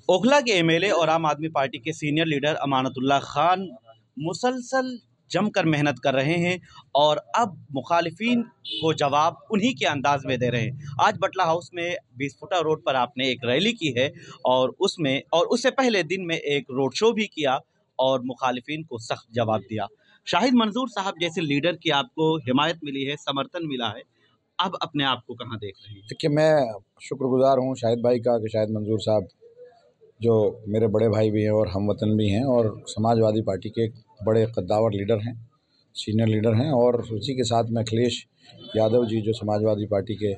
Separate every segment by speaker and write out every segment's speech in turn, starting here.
Speaker 1: ओखला के एमएलए और आम आदमी पार्टी के सीनियर लीडर अमानतुल्लाह खान मुसलसल जमकर मेहनत कर रहे हैं और अब मुखालिफिन को जवाब उन्हीं के अंदाज में दे रहे हैं। आज बटला हाउस में 20 फुटा रोड पर आपने एक रैली की है और उससे पहले दिन में एक रोड शो भी किया और मुखालिफिन को सख्त जवाब दिया। शाहिद मंजूर साहब जैसे लीडर की आपको हिमायत मिली है, समर्थन मिला है, अब अपने आप को कहाँ देख रहे हैं?
Speaker 2: देखिए, मैं शुक्रगुज़ार हूँ शाहिद भाई का कि शाहिद मंजूर साहब जो मेरे बड़े भाई भी हैं और हमवतन भी हैं और समाजवादी पार्टी के एक बड़े कद्दावर लीडर हैं, सीनियर लीडर हैं। और उसी के साथ में अखिलेश यादव जी जो समाजवादी पार्टी के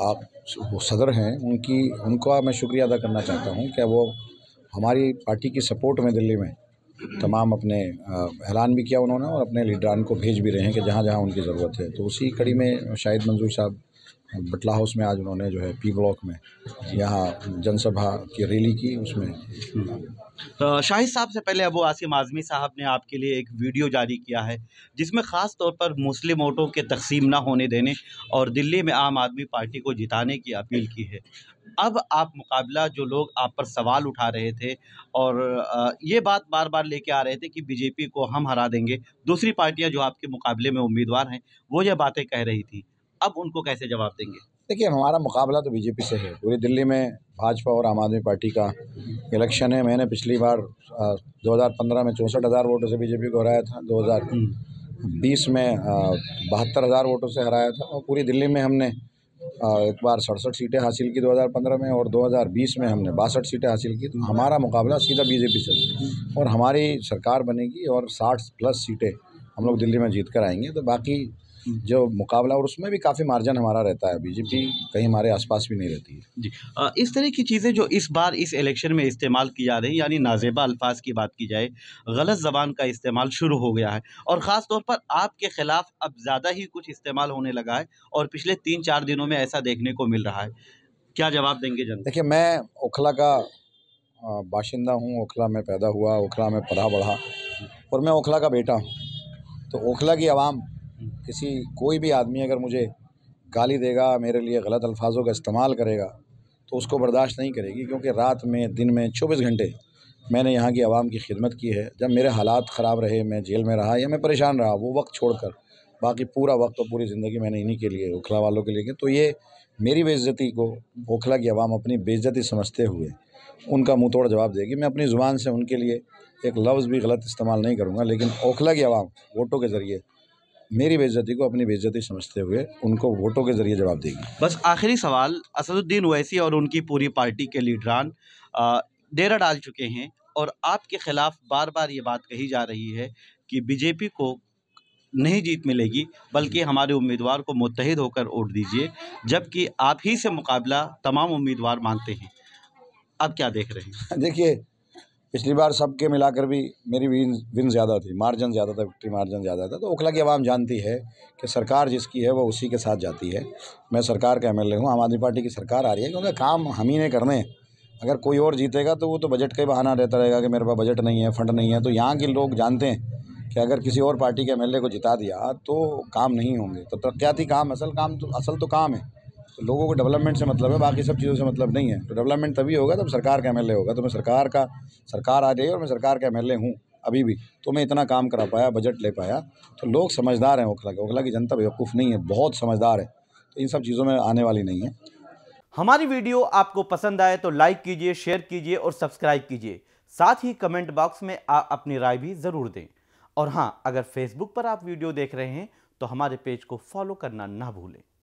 Speaker 2: आप वो सदर हैं, उनका मैं शुक्रिया अदा करना चाहता हूँ कि वो हमारी पार्टी की सपोर्ट में दिल्ली में तमाम अपने ऐलान भी किया उन्होंने और अपने लीडरान को भेज भी रहे हैं कि जहाँ जहाँ उनकी ज़रूरत है। तो उसी कड़ी में शाहिद मंजूर साहब बटला हाउस में आज उन्होंने जो है पी ब्लॉक में यहाँ जनसभा की रैली की। उसमें
Speaker 1: तो शाहिद साहब से पहले अबू आसिम आज़मी साहब ने आपके लिए एक वीडियो जारी किया है जिसमें ख़ास तौर पर मुस्लिम वोटों के तकसीम ना होने देने और दिल्ली में आम आदमी पार्टी को जिताने की अपील की है। अब आप मुकाबला जो लोग आप पर सवाल उठा रहे थे और ये बात बार बार लेके आ रहे थे कि बीजेपी को हम हरा देंगे, दूसरी पार्टियां जो आपके मुकाबले में उम्मीदवार हैं वो ये बातें कह रही थी, अब उनको कैसे जवाब देंगे?
Speaker 2: देखिए, हमारा मुकाबला तो बीजेपी से है। पूरी दिल्ली में भाजपा और आम आदमी पार्टी का इलेक्शन है। मैंने पिछली बार 2015 में 64,000 वोटों से बीजेपी को हराया था, 2020 में 72,000 वोटों से हराया था और पूरी दिल्ली में हमने एक बार 67 सीटें हासिल की 2015 में और 2020 में हमने 62 सीटें हासिल की। तो हमारा मुकाबला सीधा बीजेपी से है और हमारी सरकार बनेगी और 60 प्लस सीटें हम लोग दिल्ली में जीत कर आएंगे। तो बाकी जो मुकाबला और उसमें भी काफ़ी मार्जिन हमारा रहता है, बीजेपी कहीं हमारे आसपास भी नहीं रहती है।
Speaker 1: जी। इस तरह की चीज़ें जो इस बार इस इलेक्शन में इस्तेमाल की जा रही हैं, यानी नाज़ेबा अल्फाज की बात की जाए, गलत ज़बान का इस्तेमाल शुरू हो गया है और ख़ास तौर पर आपके ख़िलाफ़ अब ज़्यादा ही कुछ इस्तेमाल होने लगा है और पिछले 3-4 दिनों में ऐसा देखने को मिल रहा है। क्या जवाब देंगे जनता?
Speaker 2: देखिए, मैं ओखला का बाशिंदा हूँ, ओखला में पैदा हुआ, ओखला में पला बढ़ा और मैं ओखला का बेटा हूँ। तो ओखला की आवाम कोई भी आदमी अगर मुझे गाली देगा, मेरे लिए गलत अल्फाजों का इस्तेमाल करेगा तो उसको बर्दाश्त नहीं करेगी, क्योंकि रात में दिन में 24 घंटे मैंने यहाँ की आवाम की खिदमत की है। जब मेरे हालात ख़राब रहे, मैं जेल में रहा या मैं परेशान रहा, वो वक्त छोड़कर बाकी पूरा वक्त और पूरी ज़िंदगी मैंने इन्हीं के लिए, ओखला वालों के लिए की। तो ये मेरी बेइज्जती को ओखला की आवाम अपनी बेइज्जती समझते हुए उनका मुँह तोड़ जवाब देगी। मैं अपनी ज़ुबान से उनके लिए एक लफ्ज़ भी गलत इस्तेमाल नहीं करूँगा, लेकिन ओखला की आवाम वोटों के ज़रिए मेरी बेइज्जती को अपनी बेइज्जती समझते हुए उनको वोटों के ज़रिए जवाब देगी।
Speaker 1: बस आखिरी सवाल, असदुद्दीन ओवैसी और उनकी पूरी पार्टी के लीडरान डेरा डाल चुके हैं और आपके खिलाफ बार-बार ये बात कही जा रही है कि बीजेपी को नहीं जीत मिलेगी, बल्कि हमारे उम्मीदवार को मुत्तहिद होकर वोट दीजिए, जबकि आप ही से मुकाबला तमाम उम्मीदवार मानते हैं। अब क्या देख रहे हैं?
Speaker 2: देखिए, पिछली बार सबके मिलाकर भी मेरी विन ज़्यादा थी, मार्जिन ज़्यादा था, विक्ट्री मार्जिन ज़्यादा था। तो ओखला की आवाम जानती है कि सरकार जिसकी है वो उसी के साथ जाती है। मैं सरकार का एमएलए हूँ, आम आदमी पार्टी की सरकार आ रही है, क्योंकि काम हम ही ने करने हैं। अगर कोई और जीतेगा तो वो तो बजट का ही बहाना रहता रहेगा कि मेरे पास बजट नहीं है, फंड नहीं है। तो यहाँ के लोग जानते हैं कि अगर किसी और पार्टी के एमएलए को जिता दिया तो काम नहीं होंगे। तो तरक्याती काम, असल तो काम है। तो लोगों को डेवलपमेंट से मतलब है, बाकी सब चीज़ों से मतलब नहीं है। तो डेवलपमेंट तभी होगा जब सरकार का एमएलए होगा। तो मैं सरकार आ रही है और मैं सरकार का एमएलए हूँ अभी भी, तो मैं इतना काम करा पाया, बजट ले पाया। तो लोग समझदार हैं ओखला की जनता बेवकूफ़ नहीं है, बहुत समझदार है। तो इन सब चीज़ों में आने वाली नहीं है।
Speaker 1: हमारी वीडियो आपको पसंद आए तो लाइक कीजिए, शेयर कीजिए और सब्सक्राइब कीजिए। साथ ही कमेंट बॉक्स में आप अपनी राय भी ज़रूर दें। और हाँ, अगर फेसबुक पर आप वीडियो देख रहे हैं तो हमारे पेज को फॉलो करना ना भूलें।